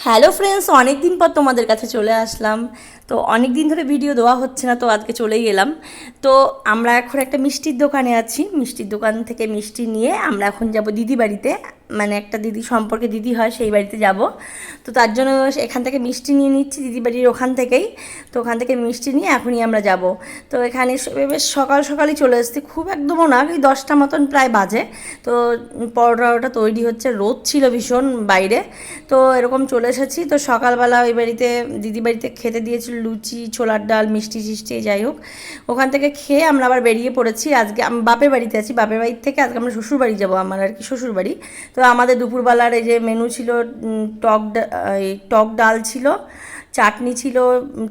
Hello friends, অনেক দিন পর তোমাদের কাছে চলে আসলাম। তো অনেক দিন ধরে ভিডিও দেওয়া হচ্ছে না, তো আজকে চলেই এলাম। তো আমরা এখন একটা মিষ্টির দোকানে আছি। মিষ্টির দোকান থেকে মিষ্টি নিয়ে আমরা এখন যাব দিদি বাড়িতে, মানে একটা দিদি সম্পর্কে দিদি হয়, সেই বাড়িতে যাব। তো তার জন্য এখান থেকে মিষ্টি নিয়ে নিচ্ছি দিদি বাড়ির ওখান থেকেই। তো ওখান থেকে মিষ্টি নিয়ে এখনই আমরা যাব। তো এখানে বেশ সকাল সকালই চলে এসেছি, খুব একদমও না, ওই 10টা মতন প্রায় বাজে। তো পরোটা তৈরি হচ্ছে, রোদ ছিল ভীষণ বাইরে। তো এরকম চলে এসেছি। তো সকালবেলা ওই বাড়িতে দিদি বাড়িতে খেতে দিয়েছিল লুচি, ছোলার ডাল, মিষ্টি টিষ্টি, যাই হোক ওখান থেকে খেয়ে আমরা আবার বেরিয়ে পড়েছি। আজকে আমি বাপের বাড়িতে আছি, বাপের বাড়ির থেকে আজকে আমরা শ্বশুর বাড়ি যাবো, আমার আর কি শ্বশুর বাড়ি। তো আমাদের দুপুরবেলার এই যে মেনু ছিল, টক ডাল ছিল, চাটনি ছিল,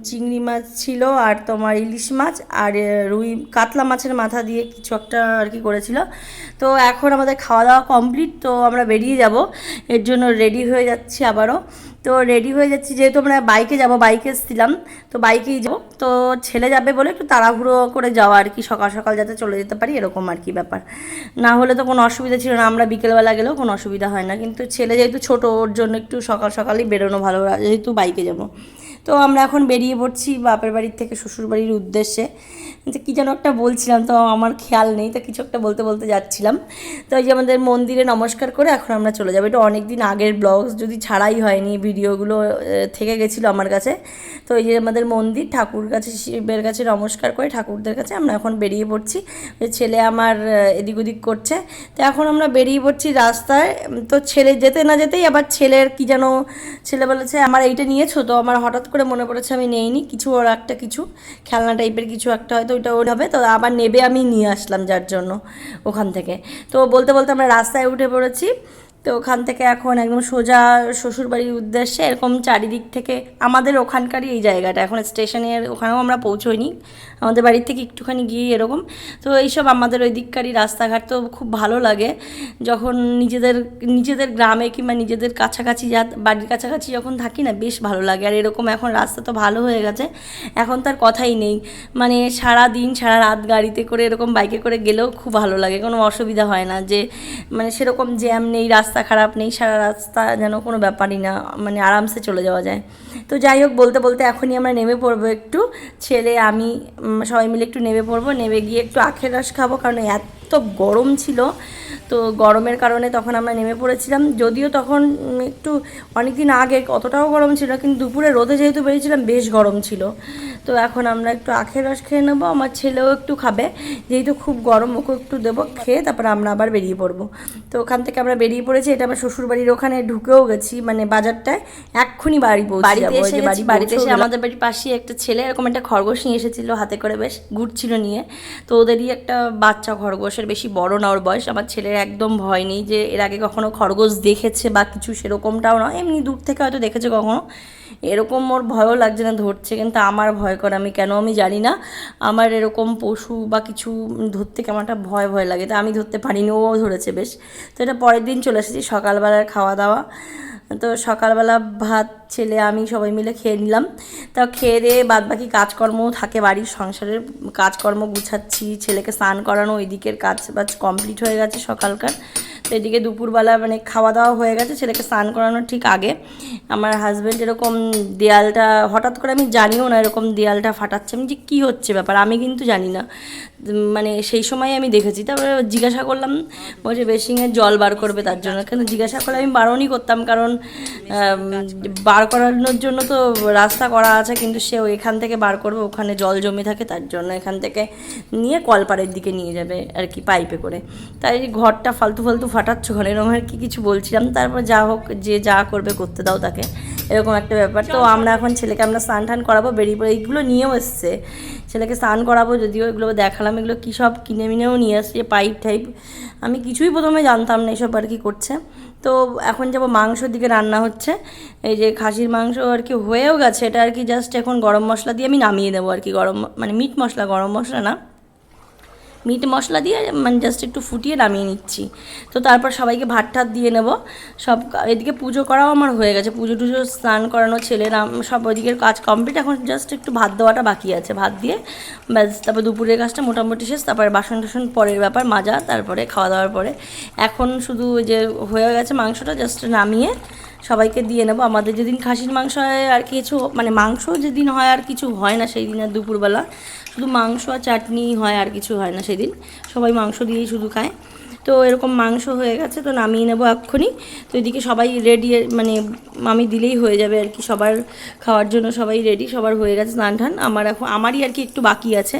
চিংড়ি মাছ ছিল, আর তোমার ইলিশ মাছ, আর রুই কাতলা মাছের মাথা দিয়ে কিছু একটা আর কি করেছিল। তো এখন আমাদের খাওয়া দাওয়া কমপ্লিট, তো আমরা বেরিয়ে যাব, এর জন্য রেডি হয়ে যাচ্ছি আবারও। তো রেডি হয়ে যাচ্ছি, যেহেতু আমরা বাইকে যাব, বাইকে এসেছিলাম, তো বাইকেই যাবো। তো ছেলে যাবে বলে একটু তাড়াহুড়ো করে যাওয়া আর কি, সকাল সকাল যাতে চলে যেতে পারি, এরকম আর কি ব্যাপার। না হলে তো কোনো অসুবিধা ছিল না, আমরা বিকেলবেলা গেলেও কোনো অসুবিধা হয় না, কিন্তু ছেলে যেহেতু ছোটো, ওর জন্য একটু সকাল সকালই বেরোনো ভালো, যেহেতু বাইকে যাব। তো আমরা এখন বেরিয়ে পড়ছি বাপের বাড়ির থেকে শ্বশুর বাড়ির উদ্দেশ্যে। যে কী যেন একটা বলছিলাম, তো আমার খেয়াল নেই, তো কিছু একটা বলতে বলতে যাচ্ছিলাম। তো এই যে আমাদের মন্দিরে নমস্কার করে এখন আমরা চলে যাবো। এটা অনেক দিন আগের ব্লগস, যদি ছাড়াই হয়নি, ভিডিওগুলো থেকে গেছিলো আমার কাছে। তো এই যে আমাদের মন্দির, ঠাকুর কাছে, শিবের কাছে নমস্কার করে ঠাকুরদের কাছে আমরা এখন বেরিয়ে পড়ছি। ছেলে আমার এদিক ওদিক করছে। তো এখন আমরা বেরিয়ে পড়ছি রাস্তায়। তো ছেলে যেতে না যেতেই আবার ছেলের কি যেন, ছেলে বলেছে আমার এইটা নিয়েছো, তো আমার হঠাৎ করে মনে পড়েছে আমি নেইনি কিছু, ওর একটা কিছু খেলনা টাইপের কিছু একটা, হয়তো ওইটা ওর হবে, তো আবার নেবে, আমি নিয়ে আসলাম যার জন্য ওখান থেকে। তো বলতে বলতে আমরা রাস্তায় উঠে পড়েছি। তো ওখান থেকে এখন একদম সোজা শ্বশুরবাড়ির উদ্দেশ্যে, এরকম চারিদিক থেকে আমাদের ওখানকারই এই জায়গাটা, এখন স্টেশনের ওখানেও আমরা পৌঁছোইনি, আমাদের বাড়ির থেকে একটুখানি গিয়ে এরকম। তো এইসব আমাদের ওই দিককারই রাস্তাঘাট তো খুব ভালো লাগে, যখন নিজেদের নিজেদের গ্রামে কিংবা নিজেদের কাছাকাছি বাড়ির কাছাকাছি যখন থাকি না, বেশ ভালো লাগে। আর এরকম এখন রাস্তা তো ভালো হয়ে গেছে, এখন তার কথাই নেই, মানে সারা দিন সারা রাত গাড়িতে করে এরকম বাইকে করে গেলেও খুব ভালো লাগে, কোনো অসুবিধা হয় না, যে মানে সেরকম জ্যাম নেই, রাস্তা খারাপ নেই, সারা রাস্তা যেন কোনো ব্যাপারই না, মানে আরামসে চলে যাওয়া যায়। তো যাই হোক, বলতে বলতে এখনই আমরা নেমে পড়বো, একটু ছেলে আমি সবাই মিলে একটু নেমে পড়বো, নেমে গিয়ে একটু আখের রস খাবো, কারণ এত গরম ছিল। তো গরমের কারণে তখন আমরা নেমে পড়েছিলাম, যদিও তখন একটু অনেক দিন আগে অতটাও গরম ছিল, কিন্তু দুপুরে রোদে যেহেতু বেরিয়েছিলাম বেশ গরম ছিল। তো এখন আমরা একটু আখের রস খেয়ে নেবো, আমার ছেলেও একটু খাবে, যেহেতু খুব গরম, ওকে একটু দেবো খেয়ে, তারপরে আমরা আবার বেরিয়ে পড়বো। তো ওখান থেকে আমরা বেরিয়ে পড়েছি, এটা আমার শ্বশুরবাড়ির ওখানে ঢুকেও গেছি, মানে বাজারটায় এক্ষুনি বাড়ি পৌঁছে যাবো। বাড়িতে এসে আমাদের বাড়ির পাশে একটা ছেলে এরকম একটা খরগোশ নিয়ে এসেছিলো হাতে করে, বেশ ঘুরছিল নিয়ে। তো ওদেরই একটা বাচ্চা খরগোশের, বেশি বড় না ওর বয়স। আমার ছেলের একদম ভয় নেই যে এর আগে কখনো খরগোশ দেখেছে বা কিছু, সেরকমটাও না, এমনি দূর থেকে হয়তো দেখেছে কখনো, এরকম ওর ভয়ও লাগছে না ধরছে, কিন্তু আমার ভয় করে, আমি কেন আমি জানি না, আমার এরকম পশু বা কিছু ধরতে কেমন একটা ভয় ভয় লাগে, তো আমি ধরতে পারিনি, ও ধরেছে বেশ। তো এটা পরের দিন চলে এসেছি, সকালবেলার খাওয়া দাওয়া। তো সকালবেলা ভাত ছেলে আমি সবাই মিলে খেয়ে নিলাম। তা খেয়ে দিয়ে বাদবাকি কাজকর্মও থাকে, বাড়ির সংসারের কাজকর্ম গুছাচ্ছি, ছেলেকে স্নান করানো, ওই দিকের কাজ বাজ কমপ্লিট হয়ে গেছে সকালকার। তো এদিকে দুপুরবেলা মানে খাওয়া দাওয়া হয়ে গেছে, ছেলেকে স্নান করানোর ঠিক আগে আমার হাজব্যান্ড এরকম দেয়ালটা, হঠাৎ করে আমি জানিও না এরকম দেয়ালটা ফাটাচ্ছে, আমি যে কী হচ্ছে ব্যাপার, আমি কিন্তু জানি না, মানে সেই সময় আমি দেখেছি। তারপরে জিজ্ঞাসা করলাম, বলছে বেসিংয়ের জল বার করবে তার জন্য, কিন্তু জিজ্ঞাসা করলে আমি বারণই করতাম, কারণ বার করানোর জন্য তো রাস্তা করা আছে, কিন্তু সে এখান থেকে বার করবে, ওখানে জল জমে থাকে, তার জন্য এখান থেকে নিয়ে কলপাড়ের দিকে নিয়ে যাবে আর কি, পাইপে করে। তাই ঘরটা ফালতু ফালতু ফাটাচ্ছ ঘরে, এরকম আর কি কিছু বলছিলাম। তারপর যা হোক, যে যা করবে করতে দাও তাকে, এরকম একটা ব্যাপার। তো আমরা এখন ছেলেকে আমরা স্নান টান করাবো, বেরিয়ে পড়ে এইগুলো নিয়েও এসছে, ছেলেকে স্নান করাবো, যদিও এগুলো দেখালাম, এগুলো কী সব কিনে মিনেও নিয়ে আসছে, পাইপ টাইপ, আমি কিছুই প্রথমে জানতাম না এসব আর কি করছে। তো এখন যাবো মাংসর দিকে, রান্না হচ্ছে, এই যে খাসির মাংস আর কি হয়েও গেছে, এটা আর কি জাস্ট এখন গরম মশলা দিয়ে আমি নামিয়ে দেবো আর কি, গরম মানে মিট মশলা, গরম মশলা না, মিট মশলা দিয়ে মানে জাস্ট একটু ফুটিয়ে নামিয়ে নিচ্ছি। তো তারপর সবাইকে ভাত ঠাত দিয়ে নেব সব। এদিকে পুজো করাও আমার হয়ে গেছে, পুজো টুজো স্নান করানো, ছেলের সব ওইদিকের কাজ কমপ্লিট, এখন জাস্ট একটু ভাত দেওয়াটা বাকি আছে, ভাত দিয়ে ব্যাস, তারপর দুপুরের কাজটা মোটামুটি শেষ, তারপরে বাসন টাসন পরের ব্যাপার মাজা, তারপরে খাওয়া দাওয়ার পরে এখন শুধু যে হয়ে গেছে মাংসটা, জাস্ট নামিয়ে সবাইকে দিয়ে নেবো। আমাদের যেদিন খাসির মাংস হয় আর কিছু মানে মাংস যেদিন হয় আর কিছু হয় না সেই দিন, আর দুপুরবেলা শুধু মাংস আর চাটনি হয়, আর কিছু হয় না সেদিন, সবাই মাংস দিয়েই শুধু খায়। তো এরকম মাংস হয়ে গেছে, তো নামিয়ে নেবো এক্ষুনি। তো এদিকে সবাই রেডি, মানে আমি দিলেই হয়ে যাবে আর কি, সবার খাওয়ার জন্য সবাই রেডি, সবার হয়ে গেছে স্নান টান। আমারই আর কি একটু বাকি আছে।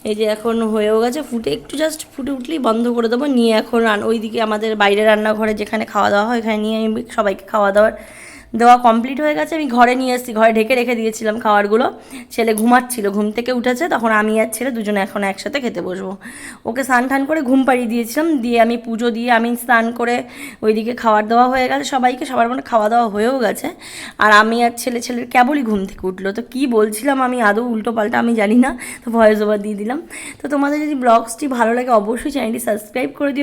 এই যে এখন হয়েও গেছে, একটু জাস্ট ফুটে উঠলেই বন্ধ করে দেবো, নিয়ে এখন ওইদিকে আমাদের বাইরে রান্নাঘরে যেখানে খাওয়া দাওয়া হয় এখানে নিয়ে আমি সবাইকে খাওয়া দাওয়ার দেওয়া কমপ্লিট হয়ে গেছে। আমি ঘরে নিয়ে এসেছি, ঘরে ঢেকে রেখে দিয়েছিলাম খাবারগুলো। ছেলে ঘুমাচ্ছিল, ঘুম থেকে উঠেছে, তখন আমি আর ছেলে দুজনে এখন একসাথে খেতে বসবো। ওকে স্নান টান করে ঘুম পাড়িয়ে দিয়েছিলাম, দিয়ে আমি পুজো দিয়ে আমি স্নান করে ওইদিকে খাবার দেওয়া হয়ে গেছে সবাইকে, সবার মানে খাওয়া দাওয়া হয়েও গেছে। আর আমি আর ছেলের কেবলই ঘুম থেকে উঠলো। তো কী বলছিলাম আমি আদৌ উল্টো পাল্টা আমি জানি না, তো ভয়েস ওভার দিয়ে দিলাম। তো তোমাদের যদি ব্লগসটি ভালো লাগে অবশ্যই চ্যানেলটি সাবস্ক্রাইব করে দিও।